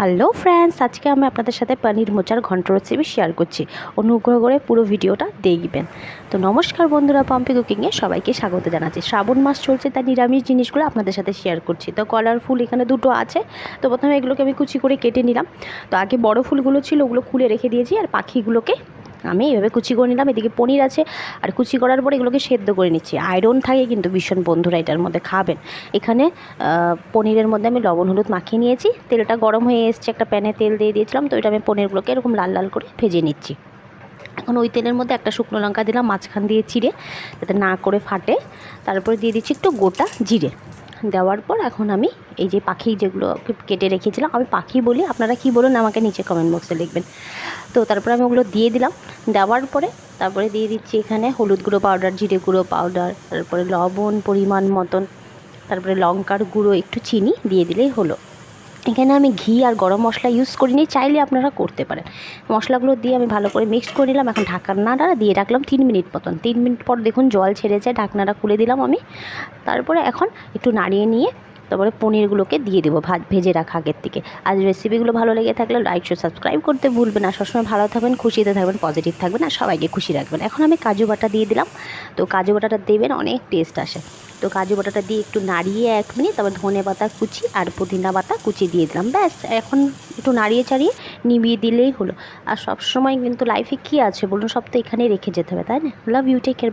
Hello friends, আজকে আমি আপনাদের সাথে পনির মোচার ঘন্ট রেসিপি শেয়ার করছি। অনুগ্রহ করে পুরো ভিডিওটা দেখবেন। তো নমস্কার বন্ধুরা, পম্পি কুকিংয়ে সবাইকে স্বাগত জানাচ্ছি। শ্রাবণ মাস চলছে, তাই নিরামিষ জিনিসগুলো আপনাদের সাথে শেয়ার করছি। তো কলার ফুল এখানে দুটো আছে। তো প্রথমে এগুলোকে আমি কুচি করে কেটে নিলাম। তো আগে বড় ফুলগুলো ছিল, ওগুলো খুলে রেখে দিয়েছি, আর পাখিগুলোকে আমি এভাবে কুচি করে নিলাম। এদিকে পনির আছে, আর কুচি করার পরে এগুলোকে সেদ্ধ করে নিচ্ছি। আয়রন থাকে কিন্তু ভীষণ, বন্ধুরা এটার মধ্যে খাবেন। এখানে পনিরের মধ্যে আমি লবণ হলুদ মাখিয়ে নিয়েছি। তেলটা গরম হয়ে এসছে, একটা প্যানে তেল দিয়ে দিয়েছিলাম। তো এটা আমি পনিরগুলোকে এরকম লাল লাল করে ভেজে নিচ্ছি। এখন ওই তেলের মধ্যে একটা শুকনো লঙ্কা দিলাম মাঝখান দিয়ে চিড়ে, যাতে না করে ফাটে। তারপরে দিয়ে দিচ্ছি একটু গোটা জিরে। দেওয়ার পর এখন আমি এই যে পাখি যেগুলো কেটে রেখেছিলাম, আমি পাখি বলি, আপনারা কি বলুন আমাকে নিচে কমেন্ট বক্সে লিখবেন। তো তারপরে আমি ওগুলো দিয়ে দিলাম। দেওয়ার পরে তারপরে দিয়ে দিচ্ছি এখানে হলুদ গুঁড়ো পাউডার, জিরে গুঁড়ো পাউডার, তারপরে লবণ পরিমাণ মতন, তারপরে লঙ্কার গুঁড়ো, একটু চিনি দিয়ে দিলেই হলো। এখানে আমি ঘি আর গরম মশলা ইউজ করিনি, চাইলে আপনারা করতে পারেন। মশলাগুলো দিয়ে আমি ভালো করে মিক্স করে নিলাম। এখন ঢাকনাটা দিয়ে রাখলাম 3 মিনিট মতন। 3 মিনিট পর দেখুন জল ছেড়ে যায়, ঢাকনাটা খুলে দিলাম আমি। তারপরে এখন একটু নাড়িয়ে নিয়ে তারপরে পনিরগুলোকে দিয়ে দেবো ভেজে রাখা আগের থেকে। আজ রেসিপিগুলো ভালো লেগে থাকলে লাইক ও সাবস্ক্রাইব করতে ভুলবেন না। সবসময় ভালো থাকবেন, খুশিতে থাকবেন, পজিটিভ থাকবেন, আর সবাইকে খুশি রাখবেন। এখন আমি কাজু বাটা দিয়ে দিলাম। তো কাজু বাটাটা দেবেন, অনেক টেস্ট আসে। তো কাজু বাটাটা দিয়ে একটু নাড়িয়ে 1 মিনিট, তারপর ধনে পাতা কুচি আর পুদিনা পাতা কুচি দিয়ে দিলাম। ব্যাস, এখন একটু নাড়িয়ে চাড়িয়ে নিভিয়ে দিলেই হলো। আর সবসময় কিন্তু লাইফে কী আছে বলুন, সব তো এখানেই রেখে যেতে হবে, তাই না? Love you, take care.